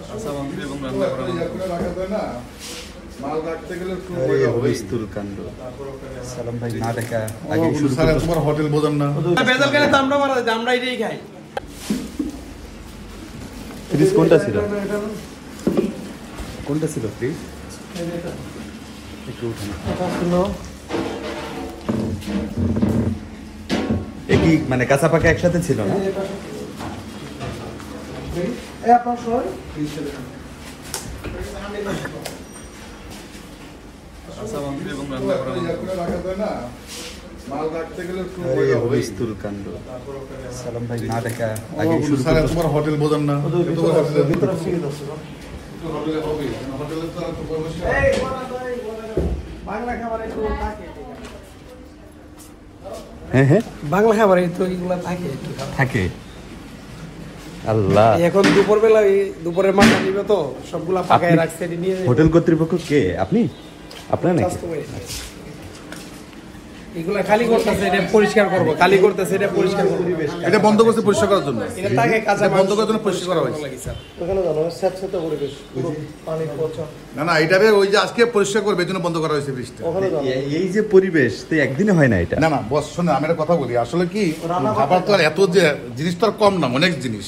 কাঁচা মাংস এবং রান্না করা রাখা যায় না, মাল রাখতে গেলে একটু হুলস্থুল কাণ্ড। সালাম ভাই না দেখা আগে শুরু স্যার তোমার হোটেল বোঝান না, বেজাল গেলে তো আমরা মারা যাই, আমরা এটাই খাই। ফ্রিজ কোনটা ছিল, কোনটা ছিল ফ্রিজ? একটু উঠানো একই মানে কাঁচা পাকা একসাথে ছিল না? কাঁচা মাংস এবং রান্না করা রাখা যায় না, মাল রাখতে গেলে একটু হুলস্থুল কাণ্ড। সালাম ভাই না দেখা আগে শুরু স্যার তোমার হোটেল বোঝান না, হোটেলে হবে হোটেলে তো আর বাংলা খাবার একটু থাকে, হ্যাঁ হ্যাঁ বাংলা খাবার তো এগুলা থাকে থাকে। আল্লাহ, এখন দুপুরবেলা দুপুরের মাথা নিবে তো সবগুলা পাকায় রাখছে নিয়ে। হোটেল কর্তৃপক্ষ কে আপনি? আপনার নাকি? এগুলা খালি করতেছে, এটা পরিষ্কার করব, খালি করতেছে, এটা পরিষ্কার করব। এটা বন্ধ করতে পরিষ্কার করার জন্য, এটা তাকে কাঁচা বন্ধ করার জন্য পরিষ্কার করা হয়েছে। ওখানে জানো স্যাঁতস্যাঁতে পরিবেশ, পুরো পানি পচা। না না, এইটারে ওই যে আজকে পরিষ্কার করবে এর জন্য বন্ধ করা হয়েছে ব্রিজটা। ওখানে জানো এই যে পরিবেশ তো একদিনে হয় না এটা। না না বস শোনে, আমি একটা কথা বলি, আসলে কি খাবার তো আর এত যে জিনিস তো আর কম না, অনেক জিনিস,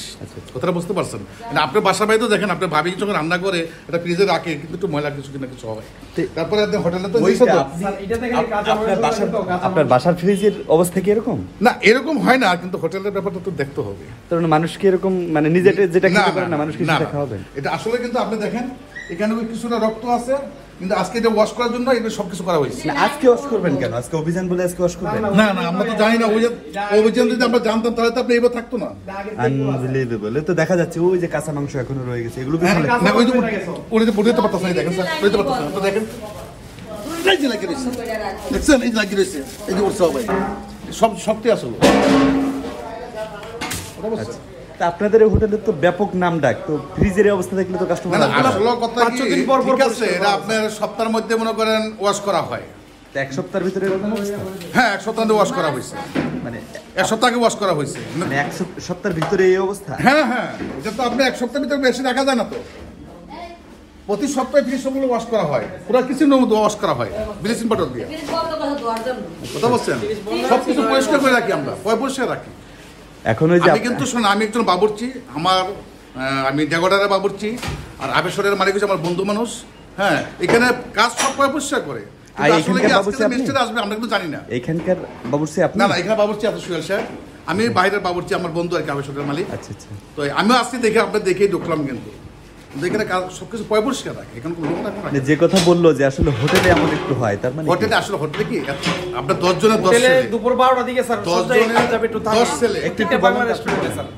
কথাটা বুঝতে পারছেন? মানে আপনার বাসার বাড়িতে দেখেন, আপনার ভাবি যখন রান্না করে এটা ফ্রিজে রাখে, কিন্তু একটু ময়লা কিছু কিনা কিছু হয়, তারপরে আপনি হোটেলে তো আপনার বাসার ফ্রিজের অবস্থা কি এরকম? না এরকম হয় না, কিন্তু হোটেলের ব্যাপারটা তো দেখতে হবে। কারণ মানুষ কি এরকম মানে নিজেটা যেটা খেতে পারে না, মানুষ কি সেটা খাওয়াবে? এটা আসলে কিন্তু আপনি দেখেন এখানে কিছুটা রক্ত আছে, কিন্তু আজকে এটা ওয়াশ করার জন্য এটা সবকিছু করা হয়েছে। না আজকে ওয়াশ করবেন কেন? আজকে অভিযান বলে আজকে ওয়াশ করবেন? না না, আমরা তো জানি না, অভিযান যদি আমরা জানতাম তাহলে তো আপনি এবার থাকতো না। আনবিলিভেবল। তো দেখা যাচ্ছে ওই যে কাঁচা মাংস এখনো রয়ে গেছে, এগুলো কি না ফেলে? ওই যে উড়িতে পড়তে পারতেছে না, দেখেন স্যার পড়তে পারতেছে না, তো দেখেন এই যে লাগিয়ে রয়েছে, দেখছেন এই যে লাগিয়ে রয়েছে, এই যে উঠছে সবাই সব শক্তি আসলো। আচ্ছা, তা আপনাদের এই হোটেলের তো ব্যাপক নাম ডাক, তো ফ্রিজের অবস্থা দেখলে তো কাস্টমার আসলে কথা কি, ঠিক আছে, এটা আপনার সপ্তাহের মধ্যে মনে করেন ওয়াশ করা হয়। এক সপ্তাহের ভিতরে এরকম অবস্থা? হ্যাঁ, এক সপ্তাহ ওয়াশ করা হয়েছে, মানে এক সপ্তাহ আগে ওয়াশ করা হয়েছে। মানে এক সপ্তাহের ভিতরে এই অবস্থা? হ্যাঁ হ্যাঁ, এটা তো আপনি এক সপ্তাহের ভিতরে বেশি রাখা যায় না তো। প্রতি সপ্তাহে ফ্রিজগুলো ওয়াশ করা হয়, পুরো কিচেনের মধ্যে ওয়াশ করা হয় ব্লিচিং পাউডার দিয়ে। কথা বলছেন, সবকিছু পরিষ্কার করে রাখি আমরা, পরিষ্কার রাখি। এখন ওই যে আমি কিন্তু শোনো, আমি একজন বাবুর্চি, আমি দেগড়ারের বাবুর্চি, আর আবেশ্বরের মালিক হচ্ছে আমার বন্ধু মানুষ। হ্যাঁ, এখানে কাজ সব পরিষ্কার করে। আসবে আমরা কিন্তু জানি না। এখানকার বাবুর্চি আপনি? না না, এখানে বাবুর্চি আছে সুহেল সাহেব, আমি বাইরের বাবুর্চি, আমার বন্ধু আর কি আবেশ্বরের মালিক। আচ্ছা আচ্ছা। তো আমিও আসছি দেখে, আপনার দেখেই ঢুকলাম, কিন্তু এখানে সবকিছু পরিষ্কার রাখে, এখানে কোনো লোক রাখে না। যে কথা বললো যে আসলে হোটেলে এমন একটু হয়, তার মানে হোটেলে আসলে হোটেলে কি আপনার 10 জনের 10 ছেলে, দুপুর 12টার দিকে স্যার 10 জনের যাবে একটু 10 ছেলে একটু বাংলা রেস্টুরেন্টে স্যার।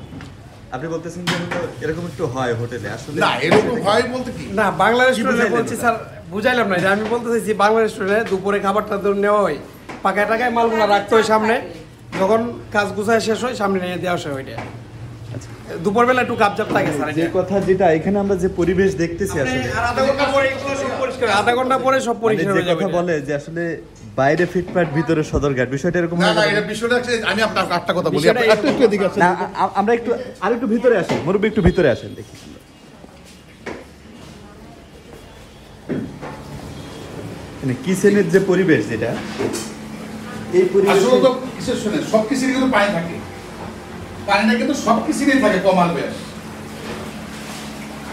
আপনি বলতেছেন যে এরকম একটু হয় হোটেলে? আসলে না এরকম হয় বলতে কি, না বাংলা রেস্টুরেন্টে বলছি স্যার, বুঝাইলাম না, আমি বলতে চাইছি বাংলা রেস্টুরেন্টে দুপুরে খাবারটা ধরে নেওয়া হয়, পাকায় টাকায় মালগুলো রাখতে হয় সামনে, যখন কাজ গুছায় শেষ হয় সামনে নিয়ে দেওয়া হয় ওইটা। দুপুরবেলা একটু কাপজাপ থাকে স্যার। যে কথা যেটা এখানে আমরা যে পরিবেশ দেখতেছি আসলে আধা ঘন্টা পরে এগুলো সব পরিষ্কার, আধা ঘন্টা পরে সব পরিষ্কার হয়ে যাবে। কথা বলে যে আসলে বাইরে ফিটপাট ভিতরে সদরঘাট, বিষয়টা এরকম না হয় না, না? এটা বিষয়টা হচ্ছে, আমি আপনার একটা কথা বলি, বিষয়টা একটু এদিকে আসেন। না আমরা একটু আরেকটু ভিতরে আসি, মুরব্বি একটু ভিতরে আসেন দেখি। মানে কিচেনের যে পরিবেশ যেটা, এই পরিবেশ আসলে তো কিসের শুনে সব কিছুরই কিন্তু পানি থাকে, পানিটা কিন্তু সব কিছুরই থাকে কমাল বেশ,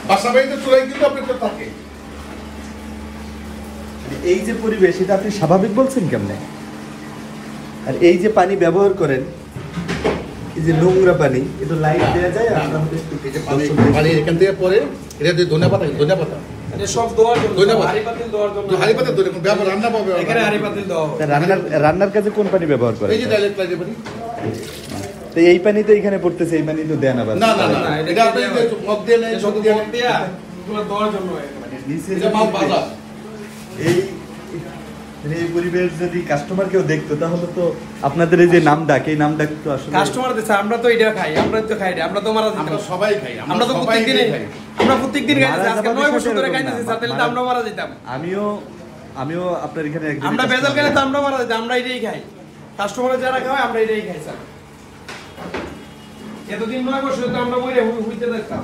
বাসা বাড়িতে চুলাই কিন্তু আপনার থাকে। এই যে পরিবেশ এটা আপনি স্বাভাবিক বলছেন কেমনে? আর এই যে পানি ব্যবহার করেন, এই যে নোংরা পানি, এটা লাইট দেওয়া যায়? আমরা এই যে পানি এখান থেকে পরে, এটা দিয়ে ধনিয়া পাতা এটা সব দেওয়ার জন্য, ধন্যবাদ। হাঁড়ি পাতিল দেওয়ার জন্য, হাড়ি পাতা ধরে ব্যবহার রান্না পাবে, এখানে হাঁড়ি পাতিল দেওয়া হবে। রান্নার কাজে কোন পানি ব্যবহার করেন? এই যে ডাইরেক্ট লাইটে পানি। তো এই পানি তো এখানে পড়তেছে, এই পানি তো দেন আবার? না না না, এটা আপনি মগ দিয়ে নেন, শুধু মগ দিয়ে মগ দিয়া এগুলো দেওয়ার জন্য। নিচে এটা মাল ভাজা। এই মানে এই পরিবেশ যদি কাস্টমার কেউ দেখতো তাহলে তো আপনাদের এই যে নাম ডাক, এই নাম ডাক তো আসলে কাস্টমার দিছে, আমরা তো এটা খাই, আমরা তো খাই না, আমরা তো মারা আমরা যেতাম, সবাই খাই, আমরা তো সবাই প্রত্যেকদিন খাই। আমরা প্রত্যেকদিন খাইছি, মারা আজকে যাবার 9 বছর বিষয়টা ধরে এরকম খাইছি না। স্যার, তাহলে তো আমরা মারা যেতাম। আমিও আপনার এখানে একদিন আমরা বেজাল গেলে তো আমরা মারা যেতাম, আমরা এটাই খাই, কাস্টমার যারা খায় আমরা এটাই খাই স্যার। এতদিন 9 বছর তো আমরা বইরে হইতে দেখতাম।